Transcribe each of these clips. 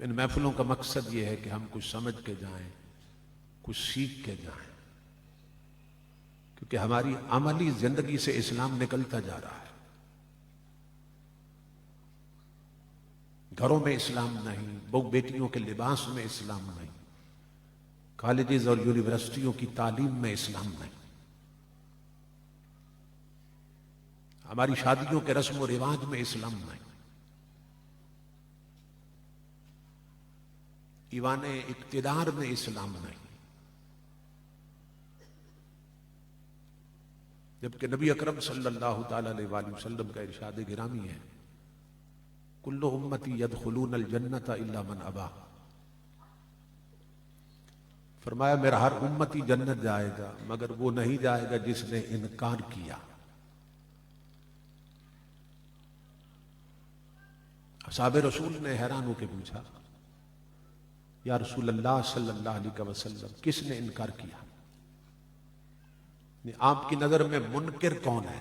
तो इन महफिलों का मकसद ये है कि हम कुछ समझ के जाएं, कुछ सीख के जाएं, क्योंकि हमारी अमली जिंदगी से इस्लाम निकलता जा रहा है। घरों में इस्लाम नहीं, बहु बेटियों के लिबास में इस्लाम नहीं, कॉलेजेस और यूनिवर्सिटियों की तालीम में इस्लाम नहीं, हमारी शादियों के रस्म और रिवाज में इस्लाम नहीं, ईवान इक्तिदार में इस्लाम नहीं। जबकि नबी अकरम सल्लल्लाहु ताला अलैहि वसल्लम का इरशाद गिरामी है, कुल्लु उम्मती यदखुलून अल जन्नत इल्ला मन अबा। फरमाया मेरा हर उम्मती जन्नत जाएगा मगर वो नहीं जाएगा जिसने इनकार किया। असहाब रसूल ने हैरान होकर पूछा, या रसूल अल्लाह सल्लल्लाहु अलैहि वसल्लम किसने इनकार किया? आपकी नजर में मुनकिर कौन है?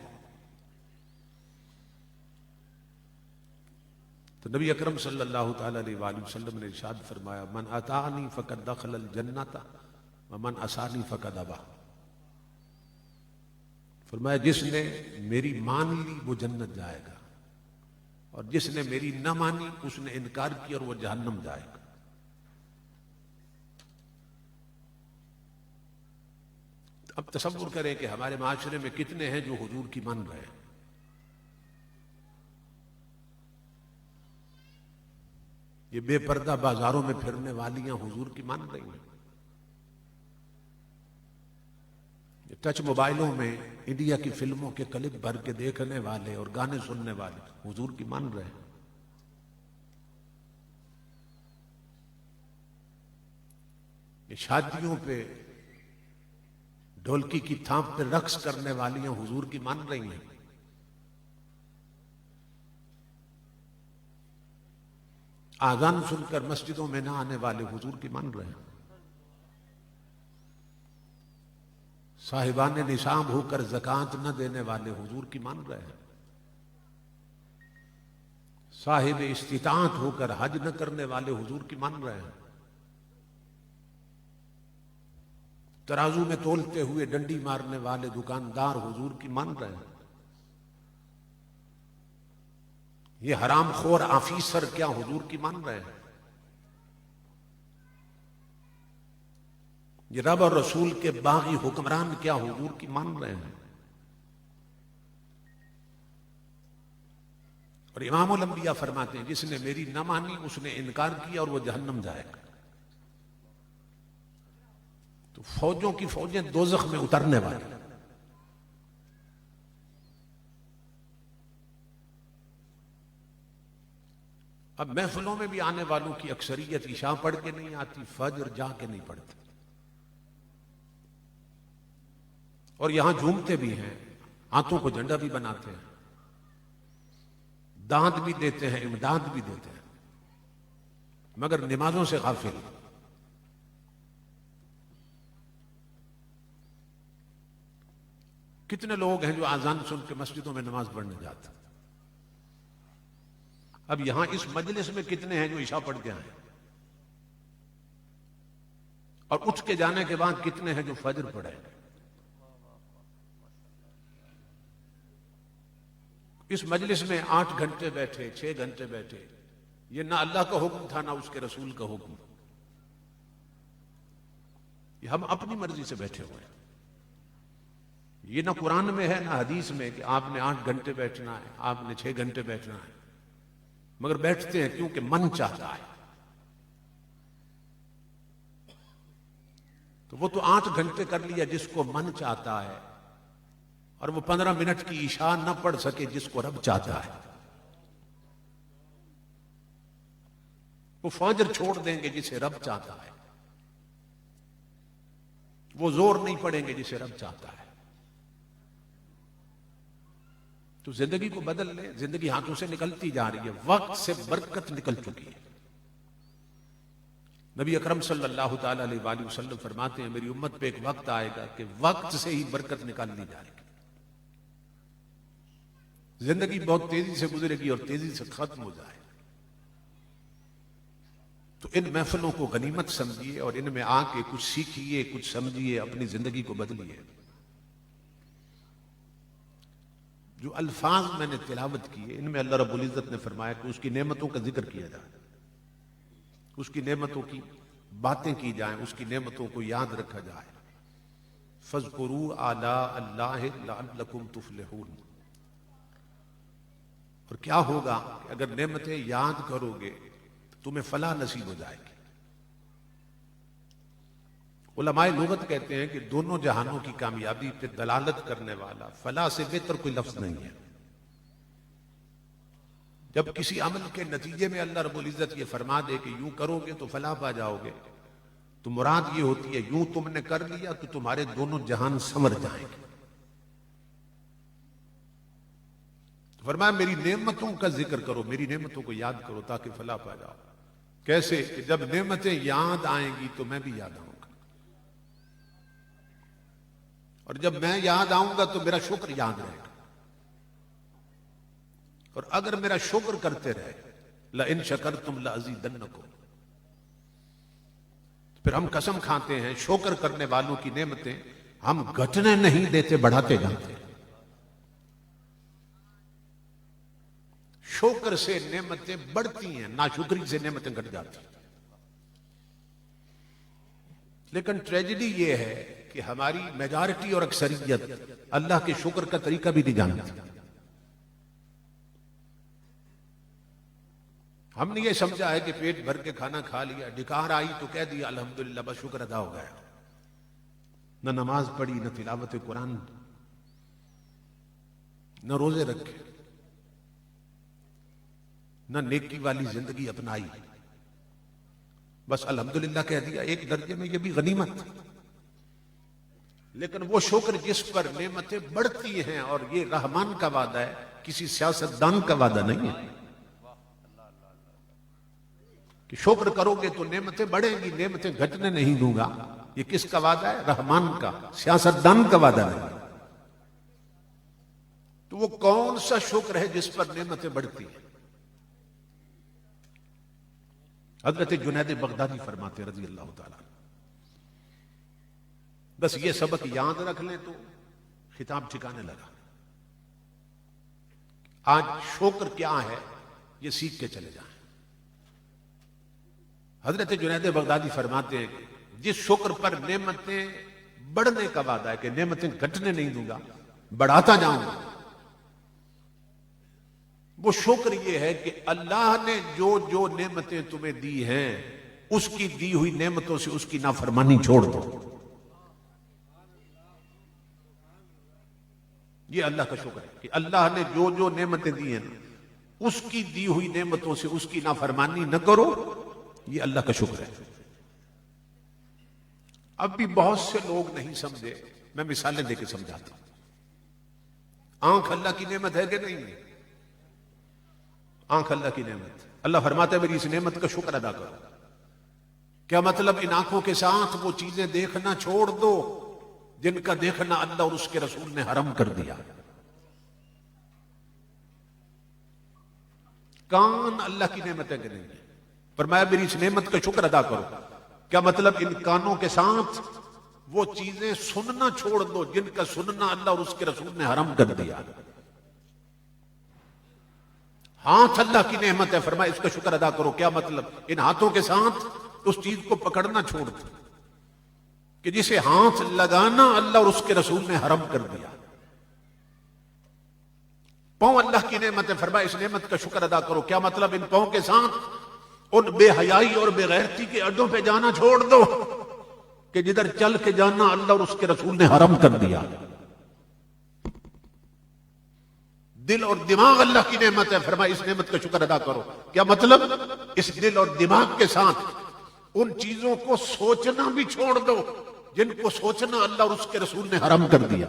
तो नबी अकरम सल्लल्लाहु ताला अलैहि वसल्लम ने इरशाद फरमाया, मन अतानी फकद दखलल जन्नता व मन असानी फकद अबा। फरमाया जिसने मेरी मान ली वो जन्नत जाएगा, और जिसने मेरी न मानी उसने इनकार किया और वो जहन्नम जाएगा। अब तसव्वुर करें कि हमारे माशरे में कितने हैं जो हुजूर की मान रहे हैं। ये बेपर्दा बाजारों में फिरने वालियां हुजूर की मान रही हैं। ये टच मोबाइलों में इंडिया की फिल्मों के क्लिप भर के देखने वाले और गाने सुनने वाले हुजूर की मान रहे हैं। ये शादियों पे ढोलकी की थाप पे रक्स करने वालियां हुजूर की मान रही हैं। आजान सुनकर मस्जिदों में ना आने वाले हुजूर की मान रहे हैं। साहिबान निशाब होकर ज़कात न देने वाले हुजूर की मान रहे हैं। साहिब इस्तिताअत होकर हज न करने वाले हुजूर की मान रहे हैं। तराजू में तोलते हुए डंडी मारने वाले दुकानदार हुजूर की मान रहे हैं। ये हरामखोर ऑफिसर क्या हुजूर की मान रहे हैं। ये रब और रसूल के बागी हुक्मरान क्या हुजूर की मान रहे हैं। और इमामुल अंबिया फरमाते हैं, जिसने मेरी न मानी उसने इनकार किया और वो जहन्नम जाएगा। तो फौजों की फौजें दोज़ख में उतरने वाली। अब महफिलों में भी आने वालों की अक्सरियत इशा पढ़ के नहीं आती, फजर जाके नहीं पढ़ती, और यहां झूमते भी हैं, हाथों को झंडा भी बनाते हैं, दांत भी देते हैं, इमदाद भी देते हैं, मगर नमाजों से गाफिल। कितने लोग हैं जो आजान सुन के मस्जिदों में नमाज पढ़ने जाते हैं। अब यहां इस मजलिस में कितने हैं जो इशा पढ़ के आए, और उठ के जाने के बाद कितने हैं जो फजर पढ़े। इस मजलिस में 8 घंटे बैठे, 6 घंटे बैठे, ये ना अल्लाह का हुक्म था ना उसके रसूल का हुक्म। ये हम अपनी मर्जी से बैठे हुए हैं। ये ना कुरान में है ना हदीस में कि आपने 8 घंटे बैठना है, आपने 6 घंटे बैठना है, मगर बैठते हैं क्योंकि मन चाहता है। तो वो तो 8 घंटे कर लिया जिसको मन चाहता है, और वो 15 मिनट की इशा न पढ़ सके जिसको रब चाहता है। वो फजर छोड़ देंगे जिसे रब चाहता है, वो जोर नहीं पड़ेंगे जिसे रब चाहता है। तो जिंदगी को बदल ले। जिंदगी हाथों से निकलती जा रही है, वक्त से बरकत निकल चुकी है। नबी अकरम सल्लल्लाहु ताला अलैहि वसल्लम फरमाते हैं, मेरी उम्मत पे एक वक्त आएगा कि वक्त से ही बरकत निकालनी जाएगी। जिंदगी बहुत तेजी से गुजरेगी और तेजी से खत्म हो जाएगी। तो इन महफिलों को गनीमत समझिए और इनमें आके कुछ सीखिए, कुछ समझिए, अपनी जिंदगी को बदलिए। जो अल्फाज मैंने तिलावत किए इनमें अल्लाह रब्बुल इज्जत ने फरमाया कि उसकी नेमतों का जिक्र किया जाए, उसकी नेमतों की बातें की जाएं, उसकी नेमतों को याद रखा जाए। फज़कुरू आला अल्लाह लअल्लकुम तुफ्लिहून। और क्या होगा कि अगर नेमतें याद करोगे तो तुम्हें फलाह नसीब हो जाएगी। उलमाए लुगत कहते हैं कि दोनों जहानों की कामयाबी पे दलालत करने वाला फलाह से बेहतर कोई लफ्ज नहीं है। जब किसी अमल के नतीजे में अल्लाह रब्बुल इज्जत ये फरमा दे कि यूं करोगे तो फलाह पा जाओगे, तो मुराद ये होती है यूं तुमने कर लिया तो तुम्हारे दोनों जहान संवर जाएंगे। तो फरमाया मेरी नेमतों का जिक्र करो, मेरी नेमतों को याद करो ताकि फलाह पा जाओ। कैसे कि जब नेमतें याद आएंगी तो मैं भी याद आऊंगा, और जब मैं याद आऊंगा तो मेरा शुक्र याद रहेगा। और अगर मेरा शुक्र करते रहे, ला इन शकरतुम लअज़ीदन्नकुम, फिर हम कसम खाते हैं शुक्र करने वालों की नेमतें हम घटने नहीं देते, बढ़ाते जाते। शुक्र से नेमतें बढ़ती हैं, नाशुक्री से नेमतें घट जाती हैं। लेकिन ट्रेजेडी यह है कि हमारी मेजॉरिटी और अक्सरियत अल्लाह के शुक्र का तरीका भी नहीं जानती। हमने ये समझा है कि पेट भर के खाना खा लिया, डिकार आई तो कह दिया अल्हम्दुलिल्लाह, बस शुक्र अदा हो गया। न नमाज पढ़ी, न तिलावत कुरान, न रोजे रखे, न नेकी वाली जिंदगी अपनाई, बस अल्हम्दुलिल्लाह कह दिया। एक दर्जे में यह भी गनीमत। लेकिन वो शुक्र जिस पर नेमतें बढ़ती हैं, और ये रहमान का वादा है, किसी सियासतदान का वादा नहीं है कि शुक्र करोगे तो नेमतें बढ़ेंगी, नेमतें घटने नहीं दूंगा। ये किसका वादा है? रहमान का, सियासतदान का वादा है। तो वो कौन सा शुक्र है जिस पर नेमतें बढ़ती हैं? हजरत जुनैद बगदादी फरमाते रजी अल्लाह ताला, बस ये सबक याद रख लें तो खिताब ठिकाने लगा। आज शुक्र क्या है ये सीख के चले जाएं। हजरत जुनैद बगदादी फरमाते हैं जिस शुक्र पर नेमतें बढ़ने का वादा है कि नेमतें घटने नहीं दूंगा, बढ़ाता जाऊंगा, वो शुक्र ये है कि अल्लाह ने जो जो नेमतें तुम्हें दी हैं उसकी दी हुई नेमतों से उसकी नाफरमानी छोड़ दो। ये अल्लाह का शुक्र है कि अल्लाह ने जो जो नेमतें दी हैं उसकी दी हुई नेमतों से उसकी नाफरमानी न करो। ये अल्लाह का शुक्र है। अब भी बहुत से लोग नहीं समझे, मैं मिसालें देकर समझाता हूं। आंख अल्लाह की नेमत है कि नहीं? आंख अल्लाह की नेमत। अल्लाह फरमाता है मेरी इस नेमत का शुक्र अदा करो। क्या मतलब? इन आंखों के साथ वो चीजें देखना छोड़ दो जिनका देखना अल्लाह और उसके रसूल ने हराम कर दिया। कान अल्लाह की नेमत है कि नहीं? फरमाया मेरी इस नेमत का शुक्र अदा करो। क्या मतलब? इन कानों के साथ वो चीजें सुनना छोड़ दो जिनका सुनना अल्लाह और उसके रसूल ने हराम कर दिया। हाथ अल्लाह की नेमत है, फरमाया इसका शुक्र अदा करो। क्या मतलब? इन हाथों के साथ उस चीज को पकड़ना छोड़ दो कि जिसे हाथ लगाना अल्लाह और उसके रसूल ने हराम कर दिया। पांव अल्लाह की नेमत है, फरमाया इस नेमत का शुक्र अदा करो। क्या मतलब? इन पांव के साथ उन बेहयाई और बेगैरती के अड्डों पे जाना छोड़ दो कि जिधर चल के जाना अल्लाह और उसके रसूल ने हराम कर दिया। दिल और दिमाग अल्लाह की नेमत है, फरमाया इस नेमत का शुक्र अदा करो। क्या मतलब? इस दिल और दिमाग के साथ उन चीजों को सोचना भी छोड़ दो जिनको सोचना अल्लाह और उसके रसूल ने हराम कर दिया।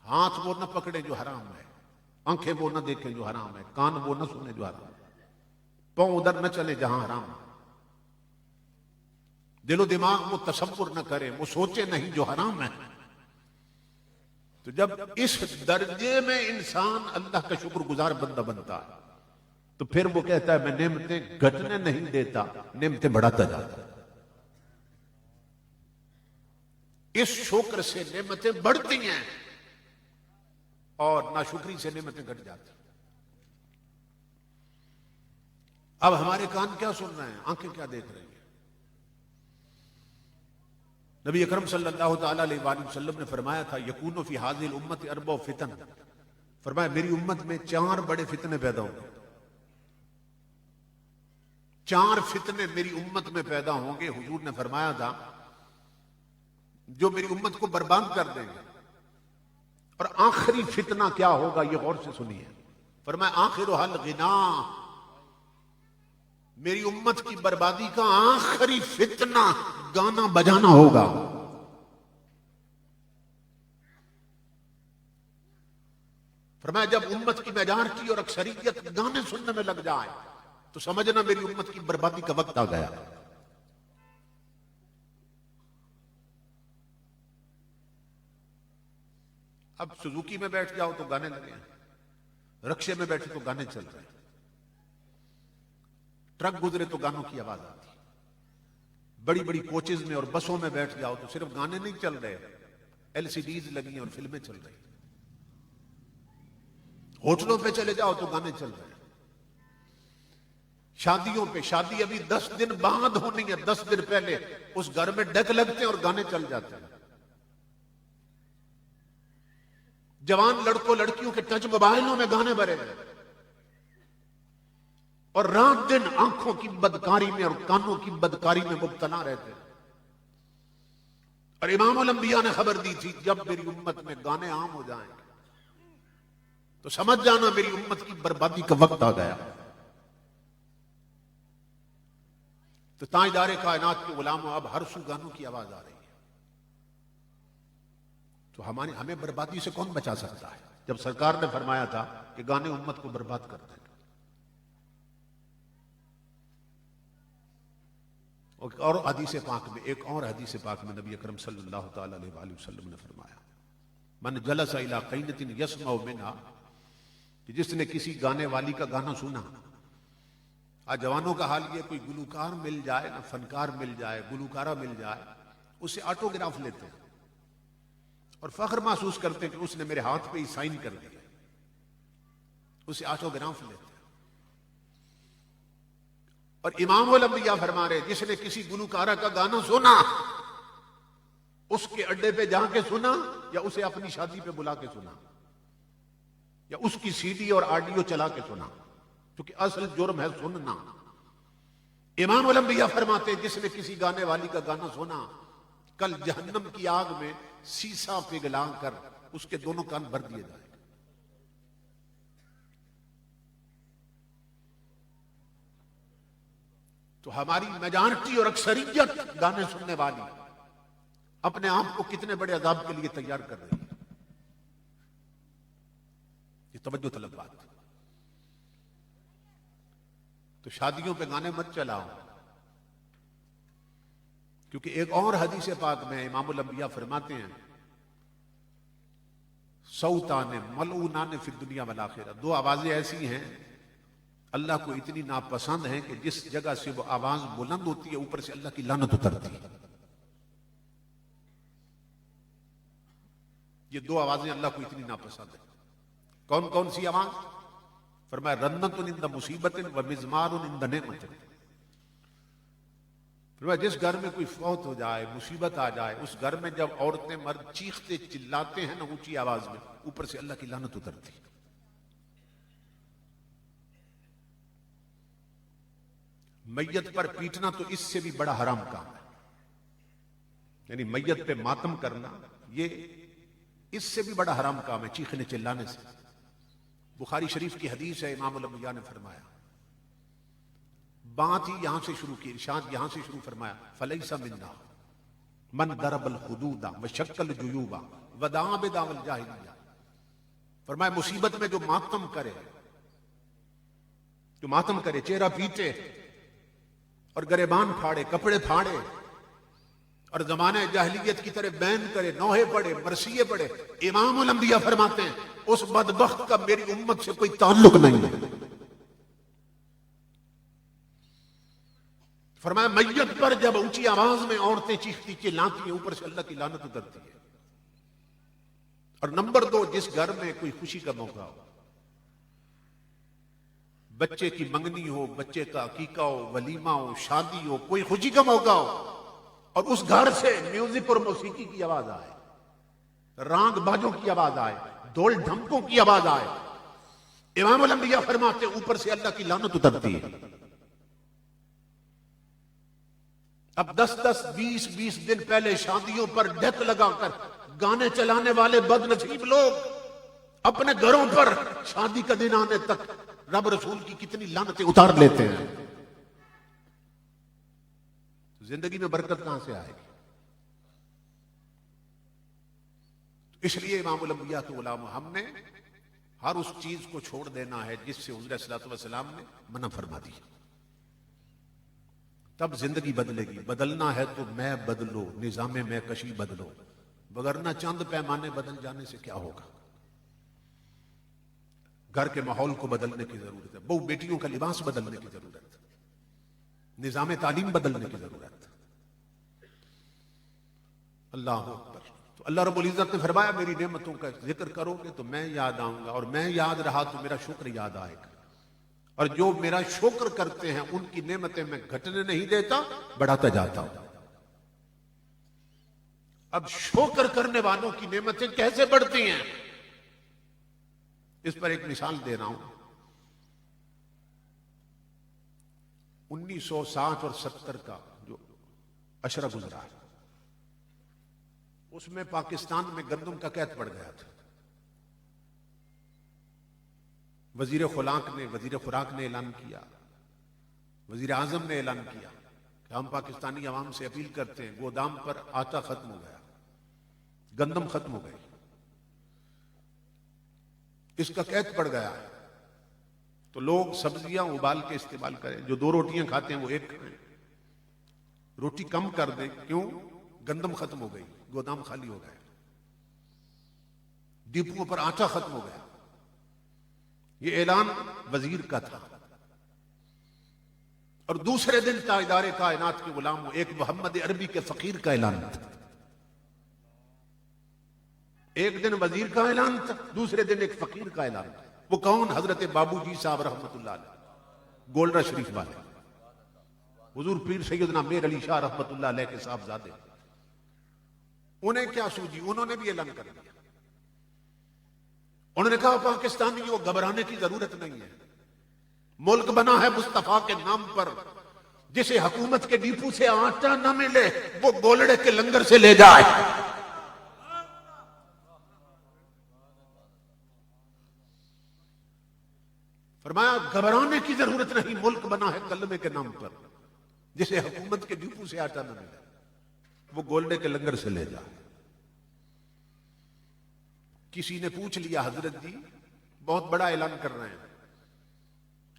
हाथ वो न पकड़े जो हराम है, आंखें वो न देखें जो हराम है, कान वो न सुने जो हराम है, पांव उधर न चले जहां हराम है, दिलो दिमाग वो तसव्वुर न करे, वो सोचे नहीं जो हराम है। तो जब इस दर्जे में इंसान अल्लाह का शुक्रगुजार बंदा बनता है तो फिर वो कहता है मैं नेमतें घटने नहीं देता, नेमतें बढ़ाता जाता। इस शुक्र से नेमतें बढ़ती हैं और नाशुक्री से नेमतें घट जाती। अब हमारे कान क्या सुन रहे हैं, आंखें क्या देख रही हैं? नबी अकरम सल्लल्लाहु अलैहि वसल्लम ने फरमाया था यकूनु फी हाज़िल उम्मत अरबा फितन, फरमाया मेरी उम्मत में 4 बड़े फितने पैदा होंगे। 4 फितने मेरी उम्मत में पैदा होंगे। हुजूर ने फरमाया था जो मेरी उम्मत को बर्बाद कर देंगे। और आखिरी फितना क्या होगा ये गौर से सुनिए। फरमाया आखिर हल गिना, मेरी उम्मत की बर्बादी का आखिरी फितना गाना बजाना होगा। फरमाया जब उम्मत की मेजॉरिटी और अक्सरियत गाने सुनने में लग जाए तो समझना मेरी उम्मत की बर्बादी का वक्त आ गया। अब सुजुकी में बैठ जाओ तो गाने लगे, रक्शे में बैठे तो गाने चल रहे, ट्रक गुजरे तो गानों की आवाज आती, बड़ी बड़ी कोचेज में और बसों में बैठ जाओ तो सिर्फ गाने नहीं चल रहे, एलसीडीज लगी और फिल्में चल रही, होटलों पे चले जाओ तो गाने चल रहे, शादियों पे, शादी अभी 10 दिन बाद होनी है, 10 दिन पहले उस घर में डेक लगते हैं और गाने चल जाते हैं। जवान लड़कों लड़कियों के टच मोबाइलों में गाने भरे हैं और रात दिन आंखों की बदकारी में और कानों की बदकारी में मुब्तला रहते हैं। और इमाम उल अंबिया ने खबर दी थी जब मेरी उम्मत में गाने आम हो जाएंगे तो समझ जाना मेरी उम्मत की बर्बादी का वक्त आ गया। तो ताजदारे कायनात के गुलामों अब हर सू गानों की आवाज आ रही है। तो हमें बर्बादी से कौन बचा सकता है जब सरकार ने फरमाया था कि गाने उम्मत को बर्बाद कर देंगे। और हदीस पाक में, एक और हदीस पाक में नबी अकरम सल्लल्लाहु अलैहि वसल्लम ने फरमाया मन जलसा इला क़ैनतिन यस्मउ मिनहा, कि जिसने किसी गाने वाली का गाना सुना। आज जवानों का हाल ये, कोई गुलूकार मिल जाए ना, फनकार मिल जाए, गुलूकारा मिल जाए, उसे ऑटोग्राफ लेते हैं और फख्र महसूस करते हैं कि उसने मेरे हाथ पे ही साइन कर दिया, उसे ऑटोग्राफ लेते हैं। और इमाम उल अंबिया फरमा रहे जिसने किसी गुलूकारा का गाना सुना, उसके अड्डे पे जाके सुना या उसे अपनी शादी पे बुला के सुना या उसकी सीडी और ऑडियो चला के सुना, क्योंकि असल जुर्म है सुनना। इमाम उल अंबिया फरमाते जिसने किसी गाने वाली का गाना सुना, कल जहन्नम की आग में सीसा पिघला कर उसके दोनों कान भर दिए जाए। तो हमारी मेजॉरिटी और अक्सरियत गाने सुनने वाली अपने आप को कितने बड़े अजाब के लिए तैयार कर रही है। ये तवज्जो तलब बात। तो शादियों पे गाने मत चलाओ, क्योंकि एक और हदीस पाक में इमामुल अंबिया फरमाते हैं सौताने मलऊनाने फिद दुनिया वल आखिरा, 2 आवाजें ऐसी हैं अल्लाह को इतनी नापसंद है कि जिस जगह से वो आवाज बुलंद होती है ऊपर से अल्लाह की लानत उतरती है। ये 2 आवाजें अल्लाह को इतनी नापसंद है। कौन कौन सी आवाज? फरमाया रन्नतुन इंद मुसीबतिन व मिज़मारुन इंद नेमतिन। फरमाया जिस घर में कोई फौत हो जाए, मुसीबत आ जाए, उस घर में जब औरतें मर्द चीखते चिल्लाते हैं ना ऊंची आवाज में, ऊपर से अल्लाह की लानत उतरती है। मैयत पर पीटना तो इससे भी बड़ा हराम काम है, यानी मैयत पे मातम करना ये इससे भी बड़ा हराम काम है चीखने चिल्लाने से। बुखारी शरीफ की हदीस है, इमाम उल अंबिया ने फरमाया, बात ही यहां से शुरू की, इरशाद यहां से शुरू फरमाया फलैसा मिन्ना मन दरबल हुदूदा व शक्कल जुयूबा व दाअ बिदावल जाहिलिया। फरमाया मुसीबत में जो मातम करे, चेहरा पीटे और गरेबान फाड़े, कपड़े फाड़े और जमाने जाहिलियत की तरह बैन करे, नौहे पड़े, मरसिये पड़े, इमाम उल अंबिया फरमाते हैं उस बदबख्त का मेरी उम्मत से कोई ताल्लुक नहीं है। फरमाया मैयत पर जब ऊंची आवाज में औरतें चीखती चिल्लाती हैं, ऊपर से अल्लाह की लानत उतरती है। और नंबर 2, जिस घर में कोई खुशी का मौका हो, बच्चे की मंगनी हो, बच्चे का अकीका हो, वलीमा हो, शादी हो, कोई खुशी का मौका हो, और उस घर से म्यूजिक और मौसीकी की आवाज आए, रांग बाजों की आवाज आए, ढोल ढमकों की आवाज आए, इमाम अल-अंबिया फरमाते ऊपर से अल्लाह की लानत उतरती है। अब 10-10, 20-20 दिन पहले शादियों पर डेक लगाकर गाने चलाने वाले बदनसीब लोग अपने घरों पर शादी का दिन आने तक रब रसूल की कितनी लानतें उतार लेते हैं। जिंदगी में बरकत कहां से आएगी? इसलिए इमामुल अंबिया के गुलाम हमने हर उस चीज को छोड़ देना है जिससे हुज़ूर सल्लल्लाहु अलैहि वसल्लम ने मना फरमा दी, तब जिंदगी बदलेगी। बदलना है तो मैं बदलो, निजामे में कशी बदलो, वगरना चंद पैमाने बदल जाने से क्या होगा। घर के माहौल को बदलने की जरूरत है, बहु बेटियों का लिबास बदलने की जरूरत है, निजामे तालीम बदलने की जरूरत है। अल्लाह अकबर। तो अल्लाह रब्बुल इज्जत ने फरमाया मेरी नेमतों का जिक्र करोगे तो मैं याद आऊंगा, और मैं याद रहा तो मेरा शुक्र याद आएगा, और जो मेरा शुक्र करते हैं उनकी नेमतें मैं घटने नहीं देता, बढ़ाता जाता हूं। अब शुक्र करने वालों की नेमतें कैसे बढ़ती हैं, इस पर एक मिसाल दे रहा हूं। 1960 और 70 का जो अशरा गुजरा है, उसमें पाकिस्तान में गंदम का कैद पड़ गया था। वजीर खुराक ने ऐलान किया, वजीर आजम ने ऐलान किया कि हम पाकिस्तानी अवाम से अपील करते हैं, गोदाम पर आटा खत्म हो गया, गंदम खत्म हो गई, इसका कैद पड़ गया है, तो लोग सब्जियां उबाल के इस्तेमाल करें, जो 2 रोटियां खाते हैं वो 1 खाएं, रोटी कम कर दें। क्यों? गंदम खत्म हो गई, गोदाम खाली हो गया, डिपुओं पर आटा खत्म हो गया। ये ऐलान वजीर का था। और दूसरे दिन ताजदारे कायनात के गुलाम एक मोहम्मद अरबी के फकीर का ऐलान था। एक दिन वजीर का ऐलान था, दूसरे दिन एक फकीर का ऐलान था। वो कौन? हजरत बाबूजी साहब रहमतुल्लाह अलैह, गोलरा शरीफ वाले, हुजूर पीर सैयदना मेर अली शाह रहमतुल्लाह अलैह के साहबजादे। उन्हें क्या सूझी, उन्होंने भी ऐलान कर दिया। उन्होंने कहा पाकिस्तानियों घबराने की जरूरत नहीं है, मुल्क बना है मुस्तफा के नाम पर, जिसे हुकूमत के डिपू से आटा न मिले वो गोलड़े के लंगर से ले जाए। फरमाया घबराने की जरूरत नहीं, मुल्क बना है कलमे के नाम पर, जिसे हुकूमत के डिपू से आटा न मिले वो गोलड़े के लंगर से ले जाए। किसी ने पूछ लिया, हजरत जी बहुत बड़ा ऐलान कर रहे हैं,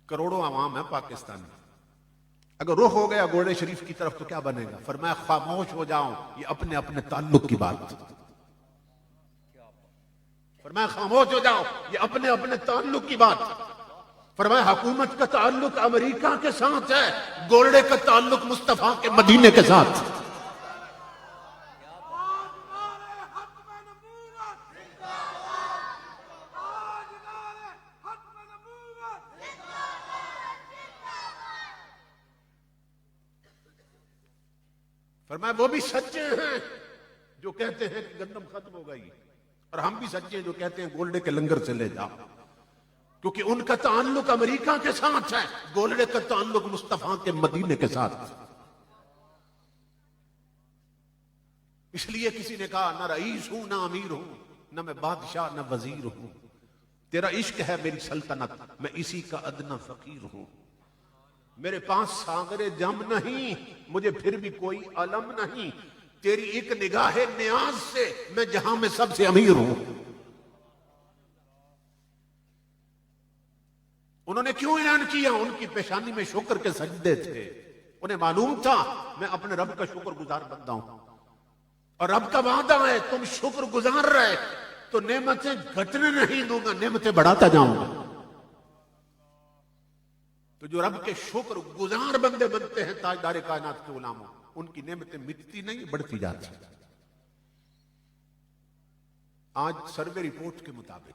करोड़ों आवाम है पाकिस्तान में, अगर रुख हो गया गोलड़े शरीफ की तरफ तो क्या बनेगा? फरमाया खामोश हो जाओ, ये अपने अपने ताल्लुक की बात। फरमाया खामोश हो जाओ, ये अपने अपने ताल्लुक की बात। फरमाया हुकूमत का ताल्लुक अमेरिका के साथ है, गोलड़े का ताल्लुक मुस्तफा के मदीने के साथ। फरमाया वो भी सच्चे हैं जो कहते हैं कि गंदम खत्म हो गई, और हम भी सच्चे हैं जो कहते हैं गोलड़े के लंगर से ले जाओ, क्योंकि उनका ताल्लुक अमेरिका के साथ है, गोलड़े का ताल्लुक मुस्तफा के मदीने के साथ। इसलिए किसी ने कहा ना रईस हूं ना अमीर हूं, ना मैं बादशाह ना वजीर हूं, तेरा इश्क है मेरी सल्तनत, मैं इसी का अदना फकीर हूं। मेरे पास सागरे जम नहीं, मुझे फिर भी कोई अलम नहीं, तेरी एक निगाहे न्याज से मैं जहां में सबसे अमीर हूं। उन्होंने क्यों ऐलान किया? उनकी पेशानी में शुक्र के सजदे थे। उन्हें मालूम था मैं अपने रब का शुक्रगुजार बंदा हूं, और रब का वादा है तुम शुक्र गुजार रहे तो नेमतें घटने नहीं दूंगा, नेमतें बढ़ाता जाऊंगा। तो जो रब के शुक्र गुजार बंदे बनते हैं ताजदार कायनात के गुलामों, उनकी नेमतें मिटती नहीं, बढ़ती जाती। आज सर्वे रिपोर्ट के मुताबिक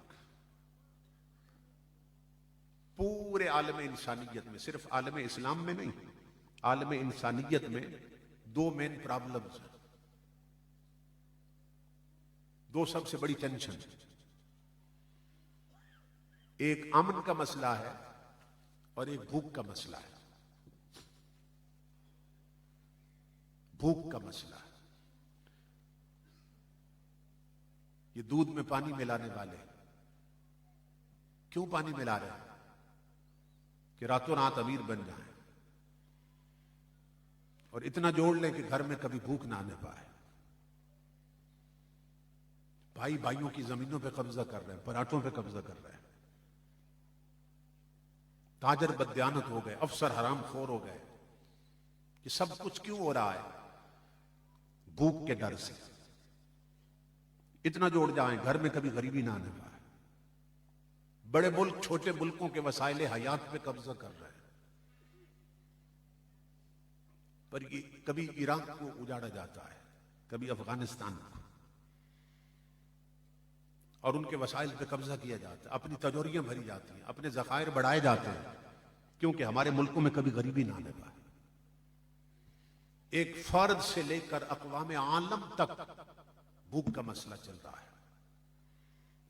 पूरे आलम इंसानियत में, सिर्फ आलम इस्लाम में नहीं, आलम इंसानियत में दो मेन प्रॉब्लम्स हैं, दो सबसे बड़ी टेंशन। एक अमन का मसला है और एक भूख का मसला है। भूख का मसला है, ये दूध में पानी मिलाने वाले क्यों पानी मिला रहे हैं? कि रातों रात अमीर बन जाएं और इतना जोड़ लें कि घर में कभी भूख ना आने पाए। भाई भाइयों की जमीनों पे कब्जा कर रहे हैं, पराठों पे कब्जा कर रहे हैं, ताजर बदयानत हो गए, अफसर हराम खोर हो गए। ये सब कुछ क्यों हो रहा है? भूख के डर से। इतना जोड़ जाएं घर में कभी गरीबी ना आने पाए। बड़े मुल्क छोटे मुल्कों के वसाइले हयात पे कब्जा कर रहे हैं, पर ये कभी इराक को उजाड़ा जाता है, कभी अफगानिस्तान को, और उनके वसाइल पे कब्जा किया जाता है, अपनी तजोरियां भरी जाती हैं, अपने ज़खायर बढ़ाए जाते हैं, क्योंकि हमारे मुल्कों में कभी गरीबी ना आने पाए। एक फर्द से लेकर अक़वाम आलम तक भूख का मसला चल रहा है।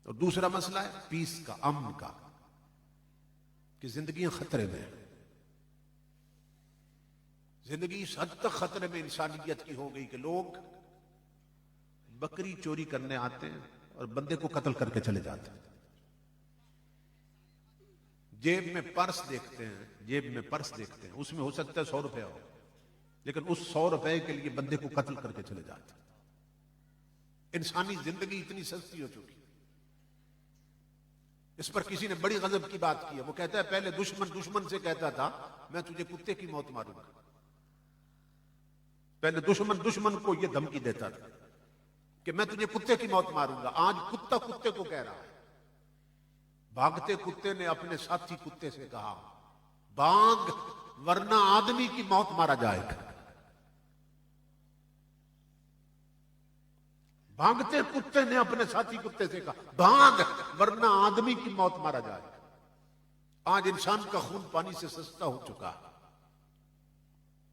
और दूसरा मसला है पीस का, अमन का, कि जिंदगी खतरे में, जिंदगी इस हद तक खतरे में इंसानियत की हो गई कि लोग बकरी चोरी करने आते हैं और बंदे को कत्ल करके चले जाते हैं। जेब में पर्स देखते हैं, जेब में पर्स देखते हैं, उसमें हो सकता है 100 रुपया हो, लेकिन उस 100 रुपए के लिए बंदे को कत्ल करके चले जाते हैं। इंसानी जिंदगी इतनी सस्ती हो चुकी। इस पर किसी ने बड़ी गजब की बात की है। वो कहता है पहले दुश्मन से कहता था मैं तुझे कुत्ते की मौत मारूंगा। पहले दुश्मन को यह धमकी देता था कि मैं तुझे कुत्ते की मौत मारूंगा। आज कुत्ता कुत्ते को कह रहा है। भागते कुत्ते ने अपने साथी कुत्ते से कहा भाग वरना आदमी की मौत मारा जाएगा। भागते कुत्ते ने अपने साथी कुत्ते से कहा भाग वरना आदमी की मौत मारा जाएगा। आज इंसान का खून पानी से सस्ता हो चुका है।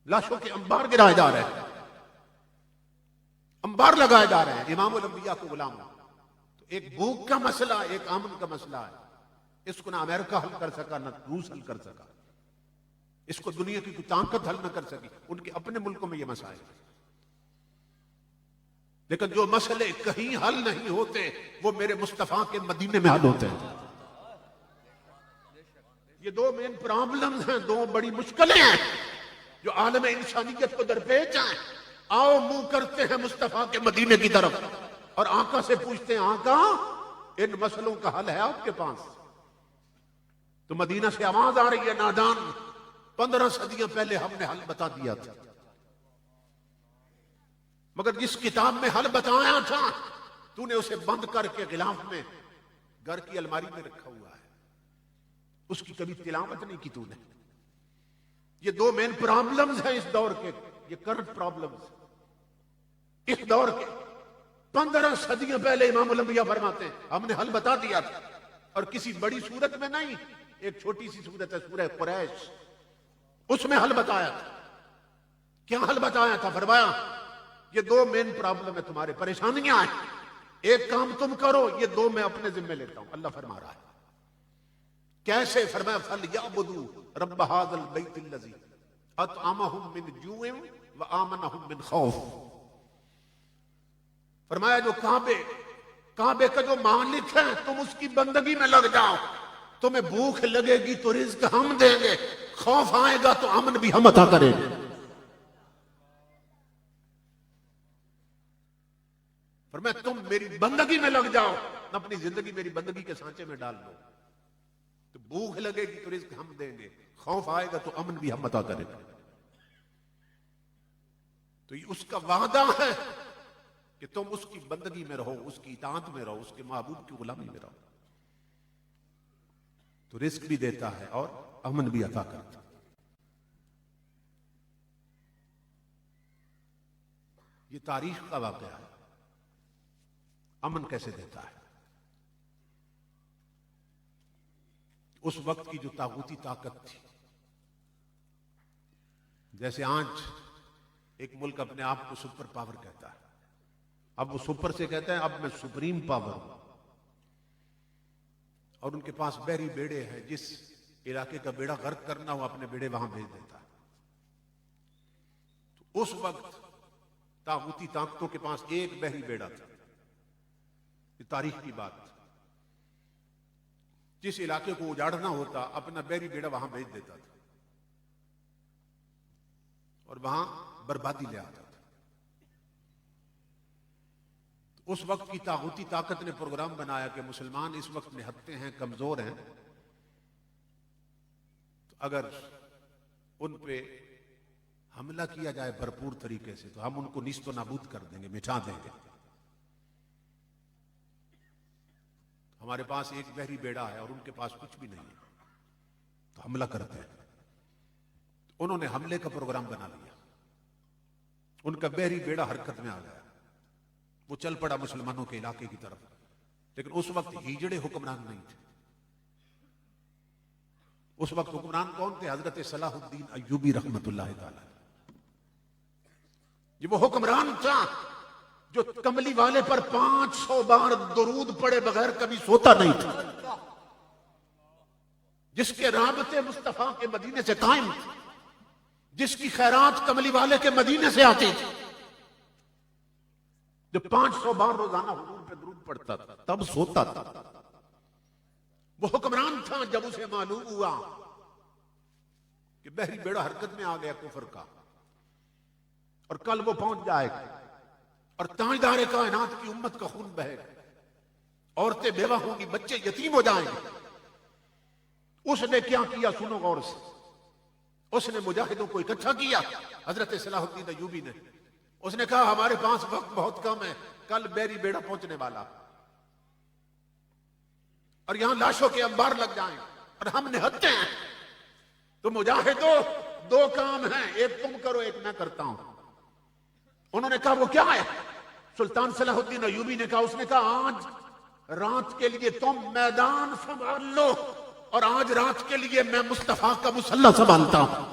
लाशों के अंबार गिराए जा रहे हैं, अंबार लगाए जा रहे हैं इमामुल अंबिया को गुलाम। तो एक भूख का मसला, एक आमन का मसला है। इसको ना अमेरिका हल कर सका, ना रूस हल कर सका। इसको दुनिया की कोई ताकत हल न कर सकी। उनके अपने मुल्कों में ये मसाइल। लेकिन जो मसले कहीं हल नहीं होते वो मेरे मुस्तफा के मदीने में हल होते हैं। ये दो मेन प्रॉब्लम्स हैं, दो बड़ी मुश्किलें हैं जो आलम इंसानियत को दरपेश हैं। आओ मुंह करते हैं मुस्तफा के मदीने की तरफ और आका से पूछते हैं आका इन मसलों का हल है आपके पास? तो मदीना से आवाज आ रही है नादान 15 सदियां पहले हमने हल बता दिया था, मगर जिस किताब में हल बताया था तूने उसे बंद करके गिलाफ में घर की अलमारी में रखा हुआ है, उसकी कभी तिलावत नहीं की तूने। ये दो मेन प्रॉब्लम्स हैं इस दौर के, ये करंट प्रॉब्लम्स इस दौर के। 15 सदियां पहले इमामुल अंबिया फरमाते हैं हमने हल बता दिया था, और किसी बड़ी सूरत में नहीं, एक छोटी सी सूरत है सूरह कुरैश, उसमें हल बताया था। क्या हल बताया था? फरमाया ये दो मेन प्रॉब्लम है तुम्हारे, परेशानियां हैं, एक काम तुम करो, ये दो मैं अपने जिम्मे लेता हूं। अल्लाह फरमा रहा है कैसे? फरमाया फलयअबुदू रब्ब हाज़ल बैतिल्लज़ी अतअमहुम मिन जूइन व आमनहुम मिन खौफ। फरमाया जो काबे का जो मालिक है तुम उसकी बंदगी में लग जाओ। तुम्हें भूख लगेगी तो रिज्क हम देंगे, खौफ आएगा तो अमन भी हम अता करेंगे। फरमाया तुम मेरी बंदगी में लग जाओ, अपनी जिंदगी मेरी बंदगी के सांचे में डाल दो। तो भूख लगेगी तो रिज्क हम देंगे, खौफ आएगा तो अमन भी हम अता करेंगे। तो ये उसका वादा है कि तुम उसकी बंदगी में रहो, उसकी इताअत में रहो, उसके महबूब की गुलामी में रहो। तो रिस्क भी देता है और अमन भी अता करता। ये तारीख का वाकया है। अमन कैसे देता है? उस वक्त की जो तागूती ताकत थी, जैसे आज एक मुल्क अपने आप को सुपर पावर कहता है, अब वो सुपर से कहता है अब मैं सुप्रीम पावर हूं, और उनके पास बहरी बेड़े हैं, जिस इलाके का बेड़ा गर्क करना हो अपने बेड़े वहां भेज देता है। तो उस वक्त तागूती ताकतों के पास एक बहरी बेड़ा था। ये तारीख की बात। जिस इलाके को उजाड़ना होता अपना बहरी बेड़ा वहां भेज देता था और वहां बर्बादी ले आता था। तो उस वक्त की तागूती ताकत ने प्रोग्राम बनाया कि मुसलमान इस वक्त निहत्ते हैं, कमजोर हैं, तो अगर उन पे हमला किया जाए भरपूर तरीके से तो हम उनको निस्तो नाबूद कर देंगे, मिटा देंगे। हमारे पास एक बहरी बेड़ा है और उनके पास कुछ भी नहीं है, तो हमला करते हैं। तो उन्होंने हमले का प्रोग्राम बना लिया। उनका बहरी बेड़ा हरकत में आ गया, वो चल पड़ा मुसलमानों के इलाके की तरफ। लेकिन उस वक्त हिजड़े हुक्मरान नहीं थे। उस वक्त हुक्मरान कौन थे? हजरत सलाहुद्दीन अय्यूबी रहमतुल्लाह तआला। ये वो हुक्मरान था जो कमली वाले पर 500 बार दुरूद पड़े बगैर कभी सोता नहीं था, जिसके राबते मुस्तफा के मदीने से कायम थे, जिसकी खैरात कमली वाले के मदीने से आती थी, जो 500 बार रोजाना हुजूर पे दुरूद पड़ता था तब सोता था। वो हुक्मरान था। जब उसे मालूम हुआ कि बहरी बेड़ा हरकत में आ गया कुफर का और कल वो पहुंच जाएगा और ताजदार कायनात की उम्मत का खून बहेगा, औरतें बेवा होंगी, बच्चे यतीम हो जाएंगे, उसने क्या किया? सुनो गौर से। उसने मुजाहिदों को इकट्ठा किया, हजरत सलाहुद्दीन अय्यूबी ने। उसने कहा हमारे पास वक्त बहुत कम है, कल बहरी बेड़ा पहुंचने वाला और यहां लाशों के अंबार लग जाएंगे और हम निहत्ते हैं। तो मुजाहिदों, दो काम हैं, एक तुम करो, एक मैं करता हूं। उन्होंने कहा वो क्या है? सुल्तान सलाहुद्दीन अय्यूबी ने कहा, उसने कहा आज रात के लिए तुम मैदान संभाल लो और आज रात के लिए मैं मुस्तफा का मुसल्ला संभालता हूं।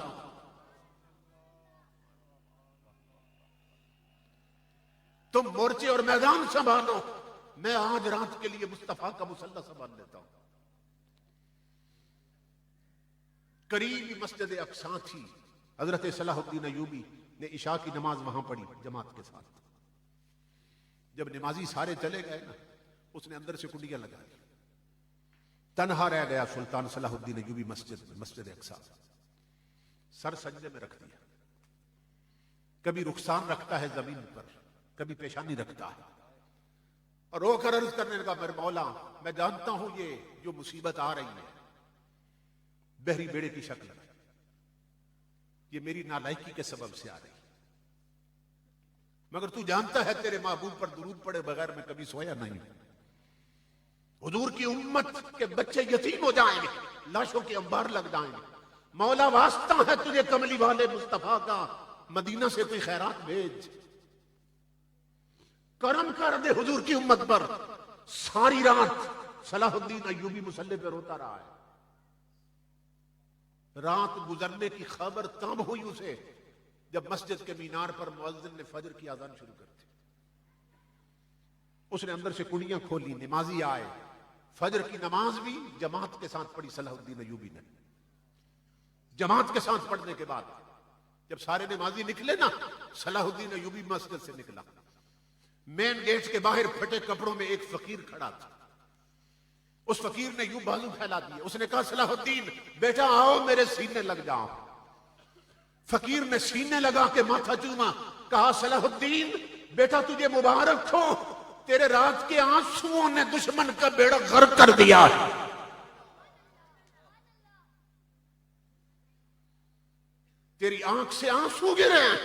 तुम मोर्चे और मैदान संभालो, मैं आज रात के लिए मुस्तफा का मुसल्ला संभाल लेता हूं। करीब मस्जिद अक्सा थी। हजरत सलाहुद्दीन अय्यूबी ने इशा की नमाज वहां पढ़ी जमात के साथ। जब नमाजी सारे चले गए ना, उसने अंदर से कुंडियां लगा दी। तन्हा रह गया सुल्तान सलाहुद्दीन अय्यूबी मस्जिद में, मस्जिद अक्सा। सर सजदे में रख दिया। कभी रुखसान रखता है जमीन पर, कभी पेशानी रखता है और रोकर अर्ज करने लगा, मेरे मौला मैं जानता हूं ये जो मुसीबत आ रही है बहरी बेड़े की शक्ल में, ये मेरी नालायकी के सबब से आ रही है, मगर तू जानता है तेरे महबूब पर दुरूद पड़े बगैर मैं कभी सोया नहीं। हुजूर की उम्मत के बच्चे यतीम हो जाएंगे, लाशों के अंबार लग जाएंगे। मौला वास्ता है तुझे कमली वाले मुस्तफा का, मदीना से कोई खैरात भेज, करम कर दे हुजूर की उम्मत पर। सारी रात सलाहुद्दीन अय्यूबी मुसल्ले पर रोता रहा है। रात गुजरने की खबर तब हुई उसे जब मस्जिद के मीनार पर मुअज्जिन ने फजर की आजान शुरू कर दी। उसने अंदर से कुंडियां खोली, नमाजी आए, फजर की नमाज भी जमात के साथ पढ़ी सलाहुद्दीन अय्यूबी ने। जमात के साथ पढ़ने के बाद जब सारे नमाजी निकले ना, सलाहुद्दीन अय्यूबी मस्जिद से निकला। मेन गेट के बाहर फटे कपड़ों में एक फकीर खड़ा था। उस फकीर ने यूं बाजू फैला दिए। उसने कहा सलाहुद्दीन बेटा आओ मेरे सीने लग जाओ। फकीर ने सीने लगा के माथा चूमा, कहा सलाहुद्दीन बेटा तुझे मुबारक हो, तेरे रात के आंसुओं ने दुश्मन का बेड़ा गर्क कर दिया है। तेरी आंख से आंसू गिरे हैं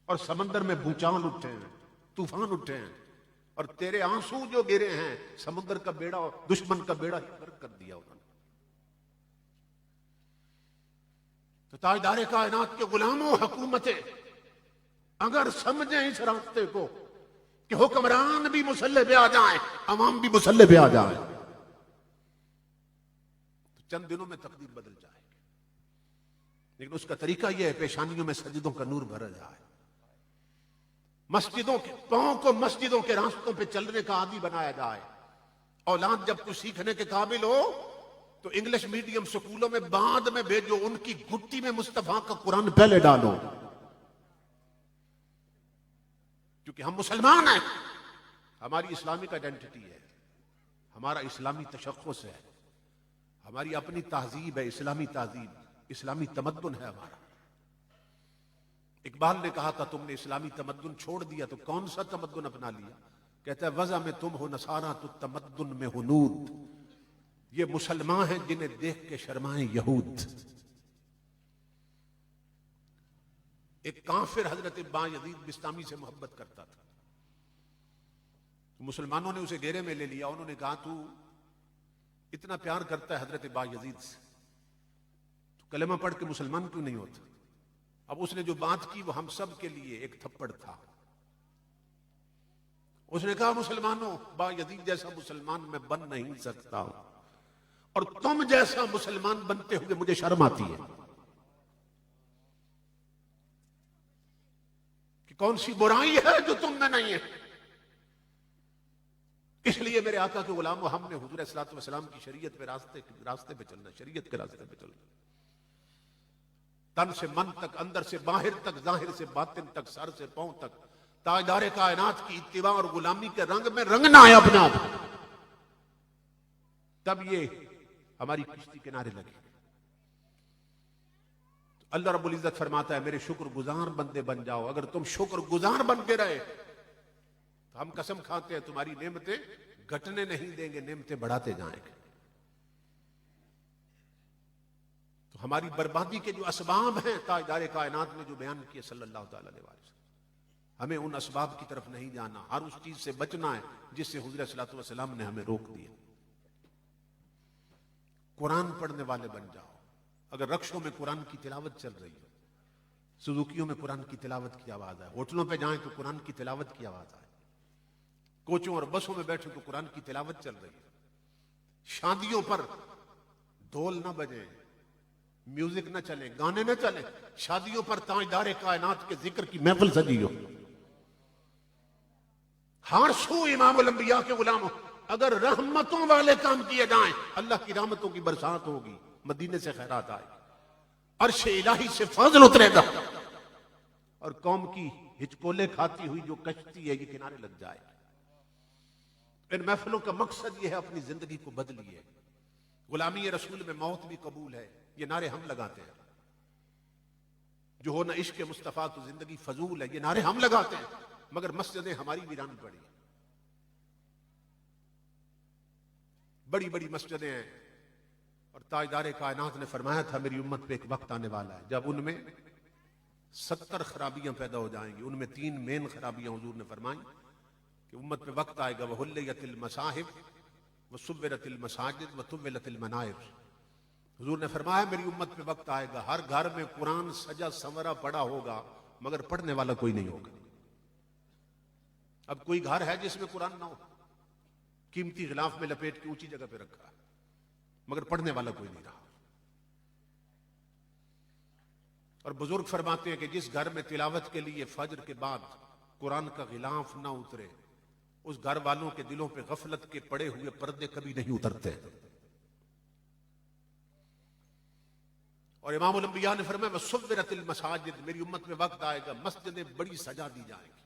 और समंदर में भूचाल उठे हैं, तूफान उठे हैं, और तेरे आंसू जो गिरे हैं समुद्र का बेड़ा, दुश्मन का बेड़ा गर्क कर दिया उन्होंने। तो ताजदार कायनात के गुलामों, हुकूमतें अगर समझें इस रास्ते को कि हुक्मरान भी मुसल्ले पे आ जाए, अवाम भी मुसल्ले पे आ जाए, तो चंद दिनों में तकदीर बदल जाएगी। लेकिन उसका तरीका यह है, पेशानियों में सजदों का नूर भरा जाए, मस्जिदों के पांव को मस्जिदों के रास्तों पे चलने का आदी बनाया जाए। औलाद जब कुछ सीखने के काबिल हो तो इंग्लिश मीडियम स्कूलों में बाद में भेजो, उनकी घुट्टी में मुस्तफा का कुरान पहले डालो, क्योंकि हम मुसलमान हैं, हमारी इस्लामिक आइडेंटिटी है, हमारा इस्लामी तशख्खुस है, हमारी अपनी तहजीब है, इस्लामी तहजीब, इस्लामी तमद्दुन है हमारा। इकबाल ने कहा था तुमने इस्लामी तमद्दुन छोड़ दिया तो कौन सा तमद्दुन अपना लिया? कहता है वज़ा में तुम हो नसारा तो तमद्दुन में हुनूद, ये मुसलमान हैं जिन्हें देख के शर्माए यहूद। एक काफिर हजरत बायजीद बिस्तामी से मोहब्बत करता था, मुसलमानों ने उसे घेरे में ले लिया। उन्होंने कहा तू इतना प्यार करता है हजरत बायजीद से, तो कलमा पढ़ के मुसलमान क्यों नहीं होता? अब उसने जो बात की वो हम सब के लिए एक थप्पड़ था। उसने कहा मुसलमानों, बायजीद जैसा मुसलमान मैं बन नहीं सकता हूं, और तुम जैसा मुसलमान बनते हुए मुझे शर्म आती है कि कौन सी बुराई है जो तुम में नहीं है। इसलिए मेरे आका के गुलामों, हमने हुजूर सल्लल्लाहु अलैहि वसल्लम की शरीयत पे रास्ते पे चलना, शरीयत के रास्ते पे चलना, तन से मन तक, अंदर से बाहर तक, जाहिर से बातिन तक, सर से पांव तक, ताजदार कायनात की इत्तिबा और गुलामी के रंग में रंगना है अपना, तब ये हमारी किश्ती किनारे लगे। तो अल्लाह रब्बुल इज्जत फरमाता है मेरे शुक्रगुजार बंदे बन जाओ। अगर तुम शुक्रगुजार बन के रहे तो हम कसम खाते हैं तुम्हारी नेमतें घटने नहीं देंगे, नेमतें बढ़ाते जाएंगे। तो हमारी बर्बादी के जो असबाब हैं ताजदार कायनात ने जो बयान किए सल्लल्लाहु अलैहि वसल्लम, हमें उन असबाब की तरफ नहीं जाना, हर उस चीज से बचना है जिससे हुजूर सल्लल्लाहु अलैहि वसल्लम ने हमें रोक दिया। कुरान पढ़ने वाले बन जाओ। अगर रक्षों में कुरान की तिलावत चल रही है, सुजुकियों में कुरान की तिलावत की आवाज है, होटलों पे जाएं तो कुरान की तिलावत की आवाज आए, कोचों और बसों में बैठे तो कुरान की तिलावत चल रही है, शादियों पर ढोल ना बजे, म्यूजिक ना चले, गाने ना चले, शादियों पर ताजदार कायनात के जिक्र की महफिल सजी हो। हारसू इमामुल अंबिया के गुलामों, अगर रहमतों वाले काम किए जाएं, अल्लाह की रहमतों की बरसात होगी, मदीने से खैरात आएगी, अर्श इलाही से फजल उतरेगा, और कौम की हिचकोले खाती हुई जो कश्ती है ये किनारे लग जाएगी। इन महफिलों का मकसद ये है अपनी जिंदगी को बदलिए। गुलामी रसूल में मौत भी कबूल है, ये नारे हम लगाते हैं। जो हो न इश्क मुस्तफा तो जिंदगी फजूल है, ये नारे हम लगाते हैं, मगर मस्जिदें हमारी वीरान पड़ी, बड़ी बड़ी मस्जिदें हैं। और ताजदार कायनात ने फरमाया था मेरी उम्मत पे एक वक्त आने वाला है जब उनमें 70 खराबियां पैदा हो जाएंगी। उनमें 3 मेन खराबियां हुजूर ने फरमाई कि उम्मत पे वक्त आएगा वह हुल्लियतिल मसाहिब व सुव्विरतिल मसाजिद व तुव्विलतिल मनाइर। हुजूर ने फरमाया मेरी उम्मत पे वक्त आएगा हर घर में कुरान सजा संवरा पड़ा होगा, मगर पढ़ने वाला कोई नहीं होगा। अब कोई घर है जिसमें कुरान ना हो, कीमती गिलाफ में लपेट के ऊंची जगह पे रखा है, मगर पढ़ने वाला कोई नहीं रहा। और बुजुर्ग फरमाते हैं कि जिस घर में तिलावत के लिए फजर के बाद कुरान का गिलाफ ना उतरे, उस घर वालों के दिलों पे गफलत के पड़े हुए पर्दे कभी नहीं उतरते। और इमामुल अंबिया ने फरमाया वसुव्विरतिल मसाजिद, मेरी उम्मत में वक्त आएगा मस्जिदें बड़ी सजा दी जाएंगी।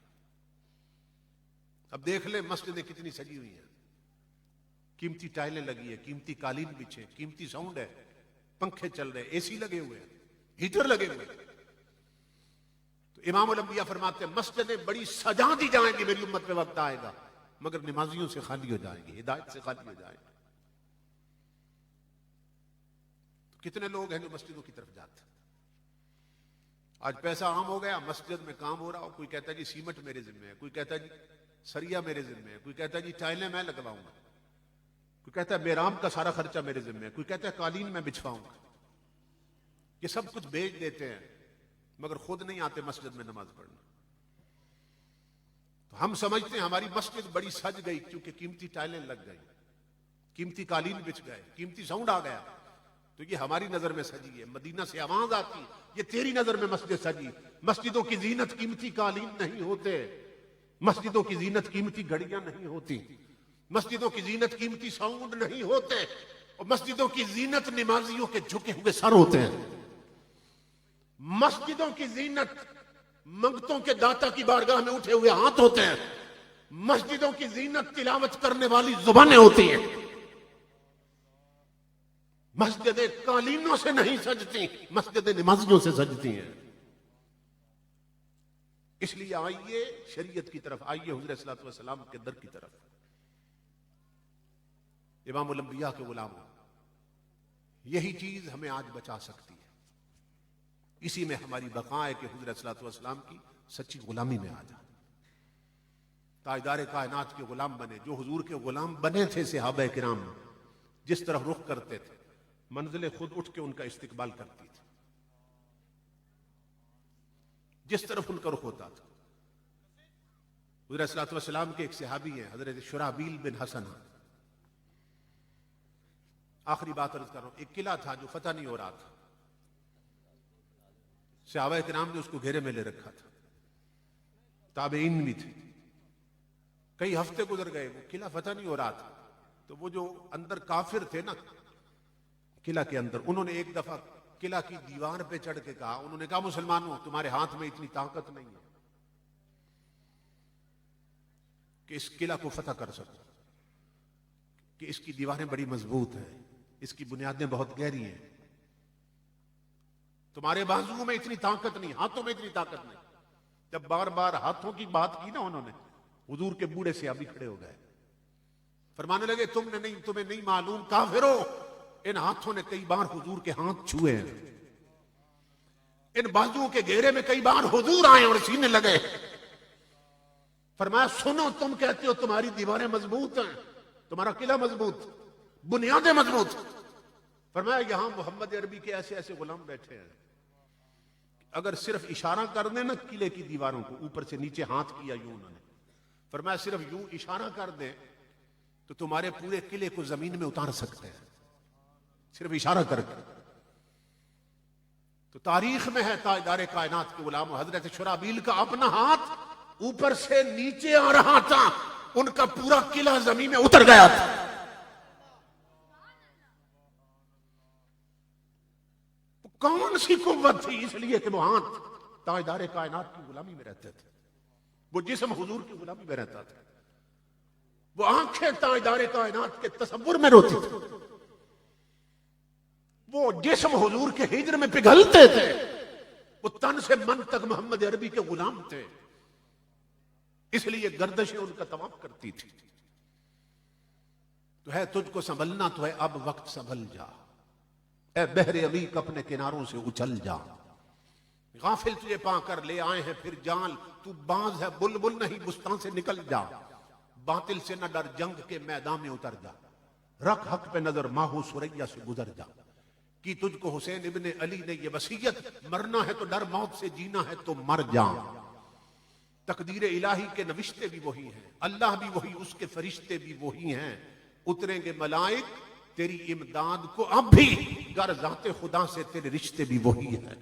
अब देख ले मस्जिदें कितनी सजी हुई हैं, कीमती टाइलें लगी है, कीमती कालीन बिछे, कीमती साउंड है, पंखे चल रहे, एसी लगे हुए हैं, हीटर लगे हुए हैं। तो इमामुल अंबिया फरमाते हैं मस्जिदें बड़ी सजा दी जाएंगी, मेरी उम्मत पे वक्त आएगा, मगर नमाजियों से खाली हो जाएंगी, हिदायत से खाली हो जाएंगे। तो कितने लोग हैं जो मस्जिदों की तरफ जाते हैं। आज पैसा आम हो गया, मस्जिद में काम हो रहा हो, कोई कहता है जी सीमेंट मेरे जिम्मे है, कोई कहता है जी सरिया मेरे जिम्मे है, कोई कहता है जी टाइलें मैं लगवाऊंगा, कोई कहता है मेराम का सारा खर्चा मेरे जिम्मे है, कोई कहता है कालीन मैं बिछवाऊंगा। ये सब कुछ बेच देते हैं मगर खुद नहीं आते मस्जिद में नमाज पढ़ने। तो हम समझते हैं हमारी मस्जिद बड़ी सज गई क्योंकि कीमती टाइलें लग गई, कीमती कालीन बिछ गए, कीमती साउंड आ गया, तो ये हमारी नजर में सजी है। मदीना से आवाज आती, ये तेरी नजर में मस्जिद सजी। मस्जिदों की जीनत कीमती कालीन नहीं होते, मस्जिदों की जीनत कीमती घड़ियां नहीं होती, मस्जिदों की जीनत कीमती साउंड नहीं होते, और मस्जिदों की जीनत नमाजियों के झुके हुए सर होते हैं। मस्जिदों की जीनत मंगतों के दाता की बारगाह में उठे हुए हाथ होते हैं। मस्जिदों की जीनत तिलावत करने वाली जुबानें होती हैं। मस्जिदें कालीनों से नहीं सजती, मस्जिदें नमाजियों से सजती हैं। इसलिए आइए शरीयत की तरफ, आइए हुज़ूर सल्लल्लाहु अलैहि वसल्लम के दर की तरफ। इमामुल अंबिया के गुलामों, यही चीज हमें आज बचा सकती है। इसी में हमारी बका है कि हुज़ूर सल्लल्लाहु अलैहि वसल्लम की सच्ची गुलामी में आ जाए, ताजदार कायनात के गुलाम बने। जो हुजूर के गुलाम बने थे सहाबा किराम, जिस तरफ रुख करते थे मंजिलें खुद उठ के उनका इस्तिकबाल करती थी, जिस तरफ उनका रुख होता था। हुज़ूर सल्लल्लाहु अलैहि वसल्लम के एक सहाबी हैं हजरत शुराबील बिन हसन। आखिरी बात अर्ज कर रहा हूं, एक किला था जो फतह नहीं हो रहा था, सहाबा किराम ने उसको घेरे में ले रखा था, ताबईन भी थे। कई हफ्ते गुजर गए, वो किला फतह नहीं हो रहा था। तो वो जो अंदर काफिर थे ना किला के अंदर, उन्होंने एक दफा किला की दीवार पे चढ़ के कहा, उन्होंने कहा मुसलमानों तुम्हारे हाथ में इतनी ताकत नहीं है कि इस किला को फतह कर सको, कि इसकी दीवारें बड़ी मजबूत हैं, इसकी बुनियादें बहुत गहरी हैं, तुम्हारे बाजुओं में इतनी ताकत नहीं, हाथों में इतनी ताकत नहीं। जब बार बार हाथों की बात की ना उन्होंने, हुजूर के बूढ़े से अभी खड़े हो गए, फरमाने लगे तुम्हें नहीं मालूम काफिरो, इन हाथों ने कई बार हुजूर के हाथ छुए हैं, इन बाजुओं के घेरे में कई बार हुजूर आए और सीने लगे। फरमाया सुनो, तुम कहते हो तुम्हारी दीवारें मजबूत हैं, तुम्हारा किला मजबूत, बुनियादें मजबूत। फरमाया यहां मोहम्मद अरबी के ऐसे ऐसे गुलाम बैठे हैं, अगर सिर्फ इशारा कर दें ना किले की दीवारों को, ऊपर से नीचे हाथ किया यूं उन्होंने, फरमाया सिर्फ यूं इशारा कर दें तो तुम्हारे पूरे किले को जमीन में उतार सकते हैं, सिर्फ इशारा करके। तो तारीख में है ताजदार कायनात के गुलाम हजरत शुराबील का अपना हाथ ऊपर से नीचे आ रहा था, उनका पूरा किला जमीन में उतर गया था। कौन सी कुव्वत थी? इसलिए कि वो हाथ ताजदार कायनात की गुलामी में रहते थे, वो जिस्म हुजूर की गुलामी में रहता था, वो आंखें ताजदार कायनात के तसव्वुर में रोती थी, वो जिस्म हुजूर के हिज्र में पिघलते थे, वो तन से मन तक मोहम्मद अरबी के गुलाम थे। इसलिए गर्दशें उनका तवाफ करती थी। तो है तुझको संभलना तो है, अब वक्त संभल जा, ए बहरे अमीक अपने किनारों से उछल जा, गाफिल तुझे पाकर ले आए हैं फिर जाल, तू बाज है बुलबुल नहीं बुस्तान से निकल जा, बातिल से न डर जंग के मैदान में उतर जा, रख हक पे नजर माहू सुरैया से गुजर जा, कि तुझको हुसैन इब्ने अली ने ये वसीयत, मरना है तो डर मौत से, जीना है तो मर जा, तकदीर इलाही के नविश्ते भी वही हैं, अल्लाह भी वही, उसके फरिश्ते भी वही हैं, उतरेंगे मलाइक तेरी इमदाद को अब भी, गर जाते खुदा से तेरे रिश्ते भी वही हैं।